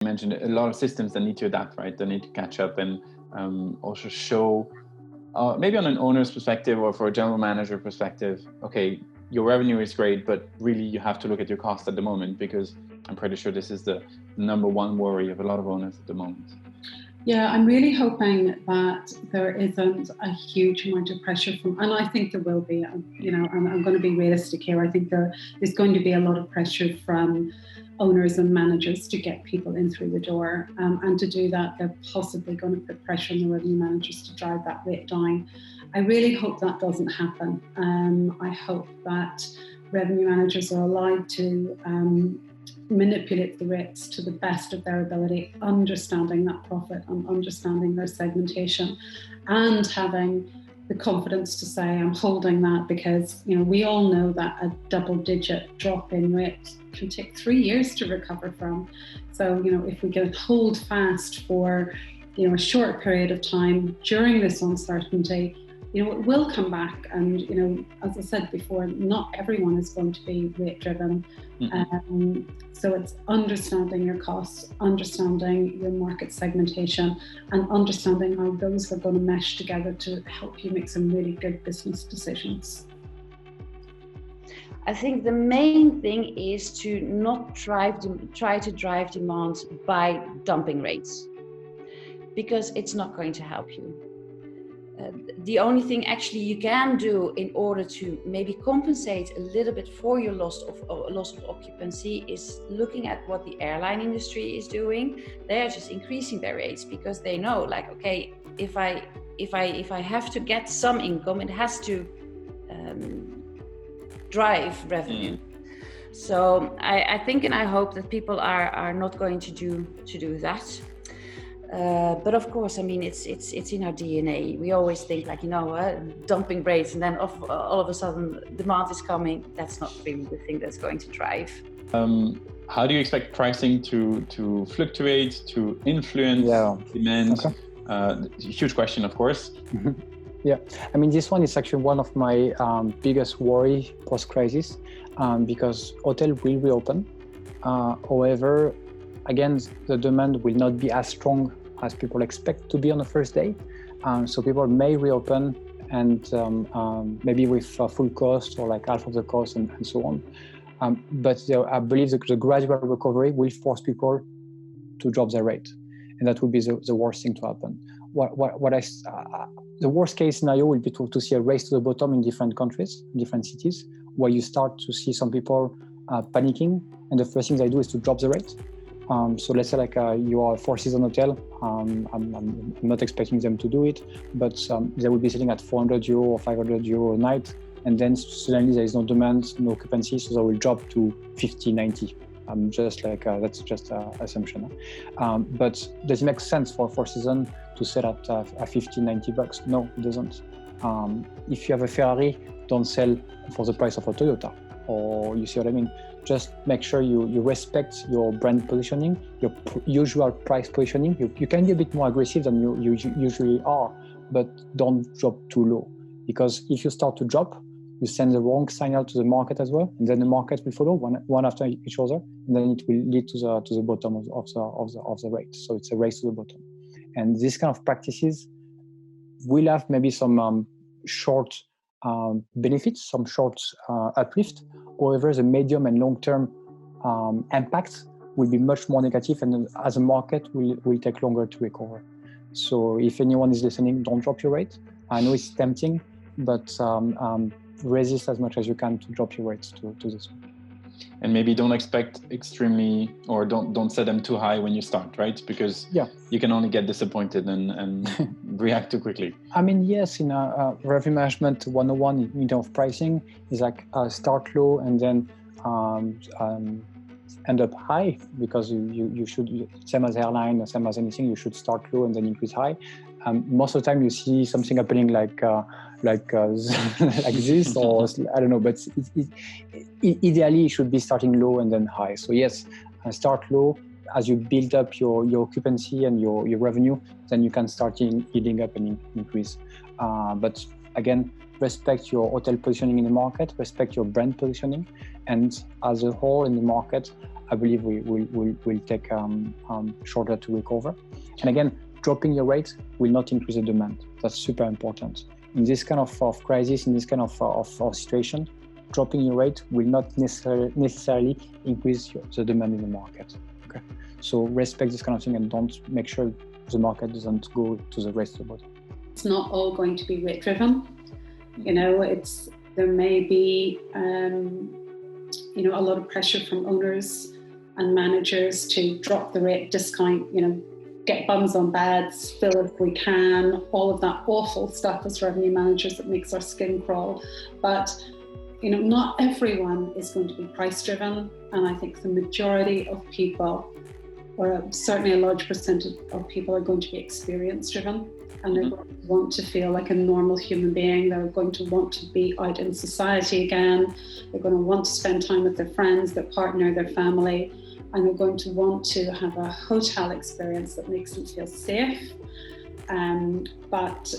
You mentioned a lot of systems that need to adapt, right? They need to catch up and also show, maybe on an owner's perspective or for a general manager perspective, okay, your revenue is great, but really you have to look at your cost at the moment, because I'm pretty sure this is the number one worry of a lot of owners at the moment. Yeah, I'm really hoping that there isn't a huge amount of pressure and I think there will be, I'm going to be realistic here. I think there is going to be a lot of pressure from owners and managers to get people in through the door. And to do that, they're possibly going to put pressure on the revenue managers to drive that rate down. I really hope that doesn't happen. I hope that revenue managers are allowed to manipulate the rates to the best of their ability, understanding that profit and understanding their segmentation, and having the confidence to say, I'm holding that, because we all know that a double-digit drop in rate can take 3 years to recover from. So if we can hold fast for a short period of time during this uncertainty, it will come back. And as I said before, not everyone is going to be rate driven. So it's understanding your costs, understanding your market segmentation, and understanding how those are going to mesh together to help you make some really good business decisions. I think the main thing is to not try to drive demand by dumping rates, because it's not going to help you. The only thing actually you can do in order to maybe compensate a little bit for your loss of occupancy is looking at what the airline industry is doing. They're just increasing their rates because they know, like, okay, if I have to get some income, it has to drive revenue. So I think and I hope that people are not going to do that. But of course, I mean, it's in our DNA. We always think like, dumping rates, and then all of a sudden demand is coming. That's not really the thing that's going to drive. How do you expect pricing to fluctuate, to influence demand? Okay. Huge question, of course. Yeah, I mean, this one is actually one of my biggest worry post-crisis, because hotel will reopen. However, again, the demand will not be as strong as people expect to be on the first day. So people may reopen and maybe with full cost or like half of the cost and so on. But I believe the gradual recovery will force people to drop their rate. And that would be the worst thing to happen. The worst case scenario will be to see a race to the bottom in different countries, different cities, where you start to see some people panicking. And the first thing they do is to drop the rate. So let's say like you are a Four Seasons hotel. I'm not expecting them to do it, but they will be sitting at 400 euro or 500 euro a night, and then suddenly there is no demand, no occupancy, so they will drop to 50, 90. Just like that's just an assumption. But does it make sense for Four Seasons to sell at 50, 90 bucks? No, it doesn't. If you have a Ferrari, don't sell for the price of a Toyota. Or you see what I mean? Just make sure you respect your brand positioning, your usual price positioning. You can be a bit more aggressive than you usually are, but don't drop too low. Because if you start to drop, you send the wrong signal to the market as well, and then the market will follow one after each other, and then it will lead to the bottom of the rate. So it's a race to the bottom. And these kind of practices will have maybe some short benefits, some short uplift. However, the medium and long-term impact will be much more negative, and as a market will take longer to recover. So if anyone is listening, don't drop your rate. I know it's tempting, but resist as much as you can to drop your rates to this one. And maybe don't expect extremely, or don't set them too high when you start, right? Because you can only get disappointed and react too quickly. I mean, yes, in revenue management 101 in terms of pricing is like start low and then end up high, because you should, same as airline, same as anything, you should start low and then increase high. Most of the time you see something happening like this, or I don't know, but ideally it should be starting low and then high. So yes, start low. As you build up your occupancy and your revenue, then you can start yielding up and increase. But again, respect your hotel positioning in the market, respect your brand positioning, and as a whole in the market, I believe we'll take shorter to recover. And again, dropping your rates will not increase the demand. That's super important. In this kind of crisis, in this kind of situation, dropping your rate will not necessarily increase the demand in the market. Okay, so respect this kind of thing and don't make sure the market doesn't go to the rest of it. It's not all going to be rate driven. You know, there may be a lot of pressure from owners and managers to drop the rate, discount, get bums on beds, fill if we can, all of that awful stuff as revenue managers that makes our skin crawl. But not everyone is going to be price driven, and I think the majority of people, or certainly a large percentage of people, are going to be experience driven, and they're going to want to feel like a normal human being. They're going to want to be out in society again. They're going to want to spend time with their friends, their partner, their family, and they're going to want to have a hotel experience that makes them feel safe, but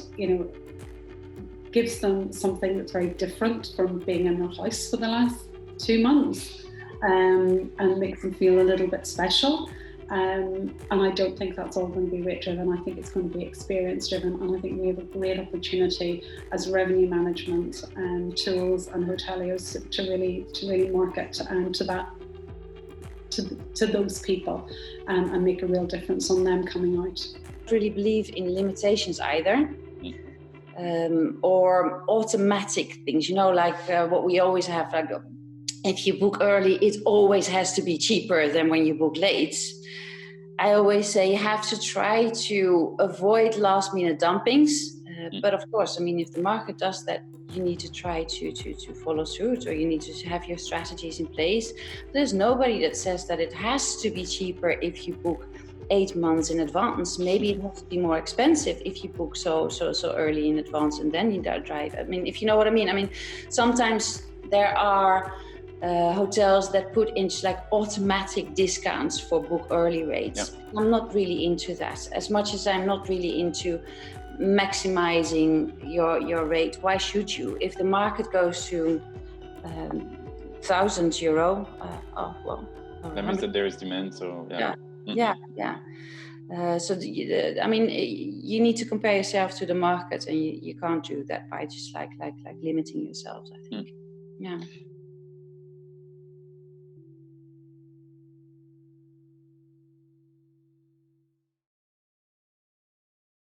gives them something that's very different from being in their house for the last 2 months, and makes them feel a little bit special. And I don't think that's all going to be rate driven. I think it's going to be experience driven, and I think we have a great opportunity as revenue management tools and hoteliers to really market to that, to those people, and make a real difference on them coming out. I don't really believe in limitations either. Or automatic things, like what we always have, like if you book early, it always has to be cheaper than when you book late. I always say you have to try to avoid last minute dumpings. But of course, if the market does that, you need to try to follow suit, or you need to have your strategies in place. There's nobody that says that it has to be cheaper if you book 8 months in advance. Maybe it has to be more expensive if you book so early in advance and then you drive. If you know what I mean. Sometimes there are hotels that put in like automatic discounts for book early rates. Yeah. I'm not really into that. As much as I'm not really into maximizing your rate, why should you? If the market goes to €1,000, that means that there is demand. So yeah. You need to compare yourself to the market, and you can't do that by just like limiting yourselves, I think. Yeah.